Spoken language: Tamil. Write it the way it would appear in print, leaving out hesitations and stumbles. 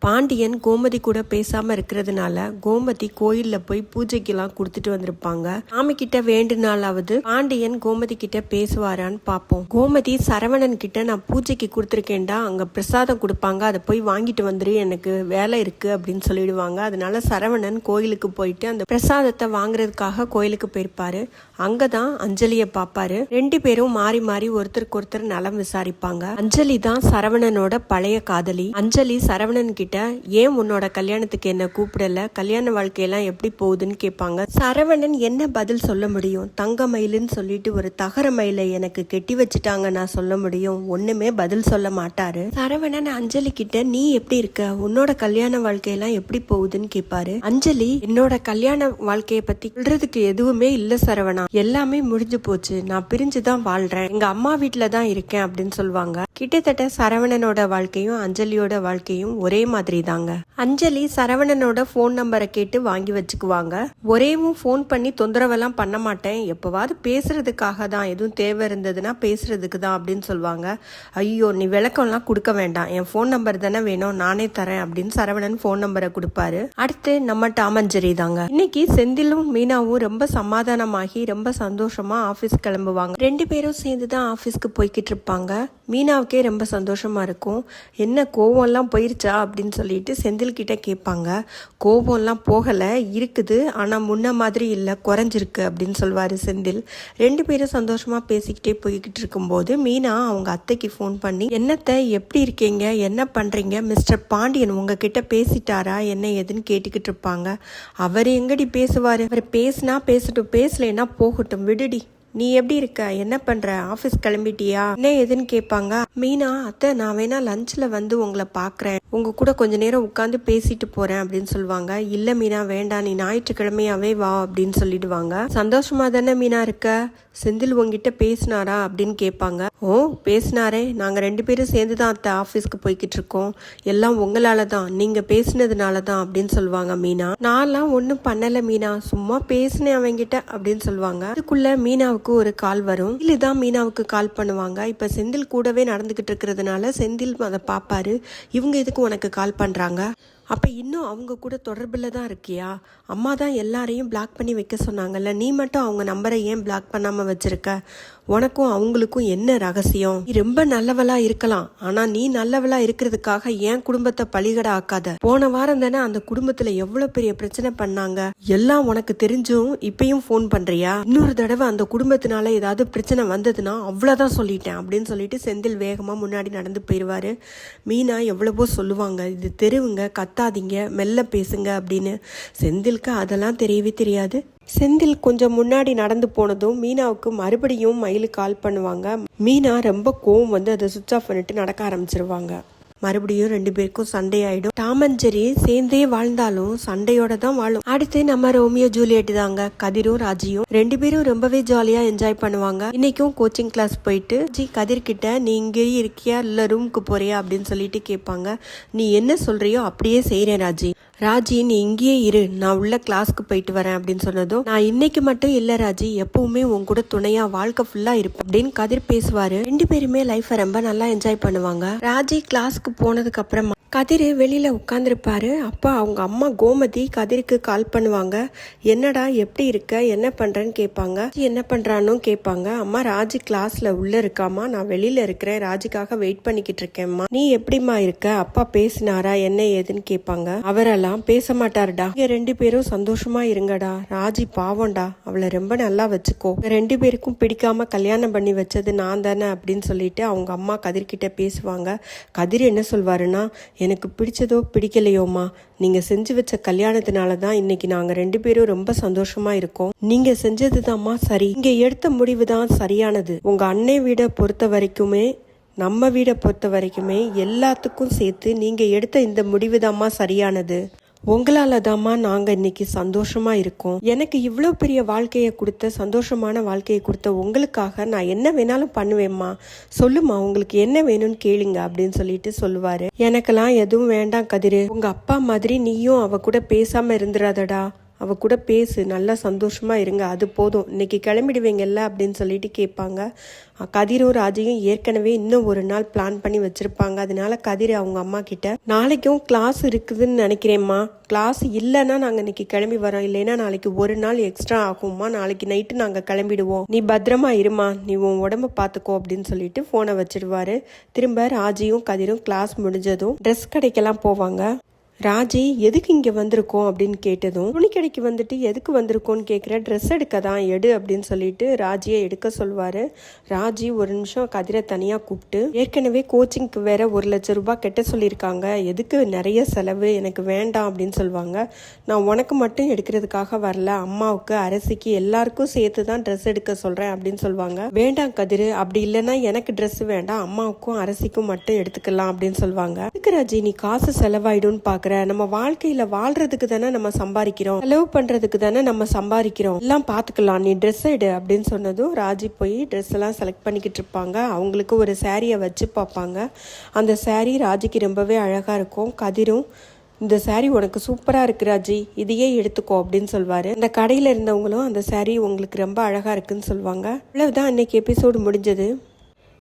பாண்டியன் கோமதி கூட பேசாம இருக்கிறதுனால கோமதி கோயில்ல போய் பூஜைக்கெல்லாம் கொடுத்துட்டு வந்திருப்பாங்க. சாமி கிட்ட வேண்டுனாலாவது பாண்டியன் கோமதி கிட்ட பேசுவாரான்னு பாப்போம். கோமதி சரவணன் கிட்ட நான் பூஜைக்கு கொடுத்துருக்கேன்டா, அங்க பிரசாதம் கொடுப்பாங்க, அதை போய் வாங்கிட்டு வந்துரு, எனக்கு வேலை இருக்கு அப்படின்னு சொல்லிடுவாங்க. அதனால சரவணன் கோயிலுக்கு போயிட்டு அந்த பிரசாதத்தை வாங்குறதுக்காக கோயிலுக்கு போயிருப்பாரு. அங்கதான் அஞ்சலிய பாப்பாரு. ரெண்டு பேரும் மாறி மாறி ஒருத்தருக்கு ஒருத்தர் நலம் விசாரிப்பாங்க. அஞ்சலி தான் சரவணனோட பழைய காதலி. அஞ்சலி சரவணன் கிட்ட ஏன் உன்னோட கல்யாணத்துக்கு என்ன கூப்பிடல, கல்யாண வாழ்க்கையெல்லாம் எப்படி போகுதுன்னு கேட்பாங்க. சரவணன் என்ன பதில் சொல்ல முடியும்? தங்க மயிலுன்னு சொல்லிட்டு ஒரு தகர மயிலை எனக்கு கெட்டி வச்சுட்டாங்க, நான் சொல்ல முடியும்? ஒண்ணுமே பதில் சொல்ல மாட்டாரு. சரவணன் அஞ்சலி கிட்ட நீ எப்படி இருக்க, உன்னோட கல்யாண வாழ்க்கையெல்லாம் எப்படி போகுதுன்னு கேட்பாரு. அஞ்சலி என்னோட கல்யாண வாழ்க்கைய பத்தி சொல்றதுக்கு எதுவுமே இல்ல சரவணா, எல்லாமே முடிஞ்சு போச்சு, நான் பிரிஞ்சுதான் வாழ்றேன், எங்க அம்மா வீட்டுல தான் இருக்கேன் அப்படின்னு சொல்லுவாங்க. கிட்டத்தட்ட சரவணனோட வாழ்க்கையும் அஞ்சலியோட வாழ்க்கையும் ஒரே மாதிரி தாங்க. அஞ்சலி சரவணனோட போன் நம்பரை கேட்டு வாங்கி வச்சுக்குவாங்க. ஒரேவும் போன் பண்ணி தொந்தரவெல்லாம் பண்ண மாட்டேன், எப்பவாவது பேசுறதுக்காக தான், எதுவும் தேவை இருந்ததுன்னா பேசுறதுக்கு தான் அப்படின்னு சொல்லுவாங்க. ஐயோ நீ விளக்கம்லாம் கொடுக்க வேண்டாம், என் போன் நம்பர் தானே வேணும், நானே தரேன் அப்படின்னு சரவணன் போன் நம்பரை கொடுப்பாரு. அடுத்து நம்ம டாமஞ்சேரி தாங்க. இன்னைக்கு செந்திலும் மீனாவும் ரொம்ப சமாதானமாகி ரொம்ப சந்தோஷமா ஆபீஸ் கிளம்புவாங்க. ரெண்டு பேரும் சேர்ந்து தான் ஆபீஸ்க்கு போய்கிட்டு இருப்பாங்க. மீனாவுக்கே ரொம்ப சந்தோஷமா இருக்கும். என்ன கோவம்லாம் போயிருச்சா அப்படின்னு சொல்லிட்டு செந்தில் கிட்ட கேட்பாங்க. கோபம்லாம் போகல, இருக்குது, ஆனா முன்ன மாதிரி இல்ல, குறைஞ்சிருக்கு அப்படின்னு சொல்வாரு செந்தில். ரெண்டு பேரும் சந்தோஷமா பேசிக்கிட்டே போய்கிட்டு இருக்கும்போது மீனா அவங்க அத்தைக்கு ஃபோன் பண்ணி, என்னத்தை எப்படி இருக்கீங்க, என்ன பண்றீங்க, மிஸ்டர் பாண்டியன் உங்ககிட்ட பேசிட்டாரா என்ன ஏதுன்னு கேட்டுக்கிட்டு இருப்பாங்க. அவர் எங்கடி பேசுவாரு, அவர் பேசினா பேசட்டும், பேசலைன்னா போகட்டும், விடுடி, நீ எப்படி இருக்க, என்ன பண்ற, ஆபீஸ் கிளம்பிட்டியா, என்ன எதுன்னு கேட்பாங்க. மீனா, அத்தை நான் வேணா லஞ்ச்ல வந்து உங்களை பாக்குறேன், உங்க கூட கொஞ்ச நேரம் உட்காந்து பேசிட்டு போறேன் அப்படின்னு சொல்லுவாங்க. இல்ல மீனா வேண்டாம், நீ ஞாயிற்றுக்கிழமையாவே வா அப்படின்னு சொல்லிடுவாங்க. சந்தோஷமா தானே மீனா இருக்க, செந்தில் உங்ககிட்ட பேசினாரா அப்படின்னு கேட்பாங்க. ஓ பேசினாரே, நாங்க ரெண்டு பேரும் சேர்ந்துதான் அத்தை ஆபீஸ்க்கு போய்கிட்டு இருக்கோம், எல்லாம் உங்களால தான், நீங்க பேசினதுனால தான் அப்படின்னு சொல்லுவாங்க மீனா. நான்லாம் ஒன்னும் பண்ணல மீனா, சும்மா பேசினேன் அவங்கிட்ட அப்படின்னு சொல்லுவாங்க. அதுக்குள்ள மீனாவுக்கு ஒரு கால் வரும். இதுதான் மீனாவுக்கு கால் பண்ணுவாங்க. இப்ப செந்தில் கூடவே நடந்துகிட்டு இருக்கிறதுனால செந்தில் அதை பாப்பாரு. இவங்க எதுக்கு உனக்கு கால் பண்றாங்க, அப்ப இன்னும் அவங்க கூட தொடர்புல தான் இருக்கியா, அம்மா தான் எல்லாரையும் பிளாக் பண்ணி வைக்க சொன்னாங்கல்ல, நீ மட்டும் அவங்க நம்பரை ஏன் பிளாக் பண்ணாம வச்சிருக்க, உனக்கும் அவங்களுக்கும் என்ன ரகசியம், நீ ரொம்ப நல்லவளா இருக்கலாம், ஆனா நீ நல்லவளா இருக்கிறதுக்காக என் குடும்பத்தை பலிகட ஆக்காத, போன வாரம் தானே அந்த குடும்பத்துல எவ்வளவு பெரிய பிரச்சனை பண்ணாங்க, எல்லாம் உனக்கு தெரிஞ்சும் இப்பயும் போன் பண்றியா, இன்னொரு தடவை அந்த குடும்பத்தினால ஏதாவது பிரச்சனை வந்ததுன்னா அவ்வளவுதான் சொல்லிட்டேன் அப்படின்னு சொல்லிட்டு செந்தில் வேகமா முன்னாடி நடந்து போயிடுவாரு. மீனா எவ்வளவோ சொல்லுவாங்க, இது தெருவுங்க, கத்தாதீங்க, மெல்ல பேசுங்க அப்படின்னு. செந்திலுக்கு அதெல்லாம் தெரியவே தெரியாது. செந்தில் கொஞ்சம் முன்னாடி நடந்து போனதும் மீனாவுக்கு மறுபடியும் மயிலு கால் பண்ணுவாங்க. மீனா ரொம்ப கோவம் வந்து அதை சுவிட்ச் ஆஃப் பண்ணிட்டு நடக்க ஆரம்பிச்சிருவாங்க. மறுபடியும் ரெண்டு பேருக்கும் சண்டை ஆயிடும். டாம் அண்ட் ஜெர்ரி சேர்ந்தே வாழ்ந்தாலும் சண்டையோட தான் வாழும். அடுத்து நம்ம ரோமியோ ஜூலியட் தாங்க. கதிரும் ராஜியும் ரெண்டு பேரும் ரொம்பவே ஜாலியா என்ஜாய் பண்ணுவாங்க. இன்னைக்கும் கோச்சிங் கிளாஸ் போயிட்டு கதிர் கிட்ட நீ இங்கே இருக்கியா இல்ல ரூமுக்கு போறியா அப்படின்னு சொல்லிட்டு கேட்பாங்க. நீ என்ன சொல்றியோ அப்படியே செய்யறேன் ராஜி, ராஜி நீ இங்கேயே இரு, நான் உள்ள கிளாஸ்க்கு போயிட்டு வரேன் அப்படின்னு சொன்னதும், நான் இன்னைக்கு மட்டும் இல்ல ராஜி, எப்பவுமே உன் கூட துணையா வாழ்க்கை ஃபுல்லா இருப்பேன் அப்படின்னு கதிர் பேசுவாரு. ரெண்டு பேருமே லைஃபை ரொம்ப நல்லா என்ஜாய் பண்ணுவாங்க. ராஜி கிளாஸ்க்கு போனதுக்கு அப்புறமா கதிர் வெளியில உட்காந்துருப்பாரு. அப்ப அவங்க அம்மா கோமதி கதிருக்கு கால் பண்ணுவாங்க. என்னடா எப்படி இருக்க, என்ன பண்றேன்னு கேட்பாங்க. என்ன பண்றான்னு கேட்பாங்க. அம்மா ராஜி கிளாஸ்ல உள்ள இருக்காமா, நான் வெளியில இருக்கிறேன், ராஜிக்காக வெயிட் பண்ணிக்கிட்டு இருக்கேன்மா, நீ எப்படிமா இருக்க, அப்பா பேசினாரா என்ன ஏதுன்னு கேட்பாங்க. அவரெல்லாம் பேச மாட்டாருடா, நீங்க ரெண்டு பேரும் சந்தோஷமா இருங்கடா, ராஜி பாவம்டா, அவளை ரொம்ப நல்லா வச்சுக்கோ, ரெண்டு பேருக்கும் பிடிக்காம கல்யாணம் பண்ணி வச்சது நான் தானே அப்படின்னு சொல்லிட்டு அவங்க அம்மா கதிர்கிட்ட பேசுவாங்க. கதிர் என்ன சொல்வாருன்னா, எனக்கு பிடிச்சதோ பிடிக்கலையோமா, நீங்க செஞ்சு வச்ச கல்யாணத்தினால தான் இன்னைக்கு நாங்க ரெண்டு பேரும் ரொம்ப சந்தோஷமா இருக்கோம், நீங்க செஞ்சதுதாம்மா சரி, நீங்க எடுத்த முடிவு தான் சரியானது, உங்க அன்னை வீட பொறுத்த வரைக்குமே நம்ம வீடை பொறுத்த வரைக்குமே எல்லாத்துக்கும் சேர்த்து நீங்க எடுத்த இந்த முடிவு தாம்மா சரியானது, உங்களால தாம்மா நாங்க இன்னைக்கு சந்தோஷமா இருக்கோம், எனக்கு இவ்வளவு பெரிய வாழ்க்கையை கொடுத்த, சந்தோஷமான வாழ்க்கையை கொடுத்த உங்களுக்காக நான் என்ன வேணாலும் பண்ணுவேம்மா, சொல்லுமா உங்களுக்கு என்ன வேணும்னு கேளுங்க அப்படின்னு சொல்லிட்டு சொல்லுவாரு. எனக்கெல்லாம் எதுவும் வேண்டாம் கதிரு, உங்க அப்பா மாதிரி நீயும் அவ கூட பேசாம இருந்துடாதடா, அவ கூட பேசு, நல்லா சந்தோஷமா இருங்க, அது போதும், இன்னைக்கு கிளம்பிடுவீங்கல்ல அப்படின்னு சொல்லிட்டு கேட்பாங்க. கதிரும் ராஜியும் ஏற்கனவே இன்னும் ஒரு நாள் பிளான் பண்ணி வச்சிருப்பாங்க. அதனால கதிர் அவங்க அம்மா கிட்ட, நாளைக்கும் கிளாஸ் இருக்குதுன்னு நினைக்கிறேம்மா, கிளாஸ் இல்லைன்னா நாங்கள் இன்னைக்கு கிளம்பி வரோம், இல்லைன்னா நாளைக்கு ஒரு நாள் எக்ஸ்ட்ரா ஆகும்மா, நாளைக்கு நைட்டு நாங்கள் கிளம்பிடுவோம், நீ பத்திரமா இருமா, நீ உன் உடம்ப பார்த்துக்கோ அப்படின்னு சொல்லிட்டு ஃபோனை வச்சிடுவாரு. திரும்ப ராஜியும் கதிரும் கிளாஸ் முடிஞ்சதும் ட்ரெஸ் கடைக்கெல்லாம் போவாங்க. ராஜி எதுக்கு இங்கே வந்திருக்கோம் அப்படின்னு கேட்டதும், துணி கடைக்கு வந்துட்டு எதுக்கு வந்திருக்கோன்னு கேட்குற, ட்ரெஸ் எடுக்க தான், எடு அப்படின்னு சொல்லிட்டு ராஜியை எடுக்க சொல்வார். ராஜி ஒரு நிமிஷம் கதிரை தனியாக கூப்பிட்டு, ஏற்கனவே கோச்சிங்க்கு வேற 1,00,000 ரூபாய் கட்ட சொல்லியிருக்காங்க, எதுக்கு நிறைய செலவு, எனக்கு வேண்டாம் அப்படின்னு சொல்லுவாங்க. நான் உனக்கு மட்டும் எடுக்கிறதுக்காக வரல, அம்மாவுக்கு, அரசிக்கு, எல்லாருக்கும் சேர்த்து தான் ட்ரெஸ் எடுக்க சொல்கிறேன் அப்படின்னு சொல்லுவாங்க. வேண்டாம் கதிர், அப்படி இல்லைன்னா எனக்கு ட்ரெஸ் வேண்டாம், அம்மாவுக்கும் அரசிக்கும் மட்டும் எடுத்துக்கலாம் அப்படின்னு சொல்லுவாங்க. எதுக்கு ராஜி நீ காசு செலவாயிடும்னு பார்க்குற, நம்ம வாழ்க்கையில வாழ்றதுக்கு தானே நம்ம சம்பாதிக்கிறோம், செலவு பண்றதுக்கு தானே நம்ம சம்பாதிக்கிறோம், எல்லாம் பாத்துக்கலாம், நீ ட்ரெஸ் எடு அப்படின்னு சொன்னதும் ராஜி போய் ட்ரெஸ் எல்லாம் செலக்ட் பண்ணிக்கிட்டு இருப்பாங்க. அவங்களுக்கு ஒரு சாரியை வச்சு பார்ப்பாங்க. அந்த சாரி ராஜிக்கு ரொம்பவே அழகா இருக்கும். கதிரும், இந்த சாரி உனக்கு சூப்பரா இருக்கு ராஜி, இதையே எடுத்துக்கோ அப்படின்னு சொல்வாரு. இந்த கடையில இருந்தவங்களும் அந்த சாரி உங்களுக்கு ரொம்ப அழகா இருக்குன்னு சொல்லுவாங்க. அவ்வளவுதான், இன்னைக்கு எபிசோடு முடிஞ்சது.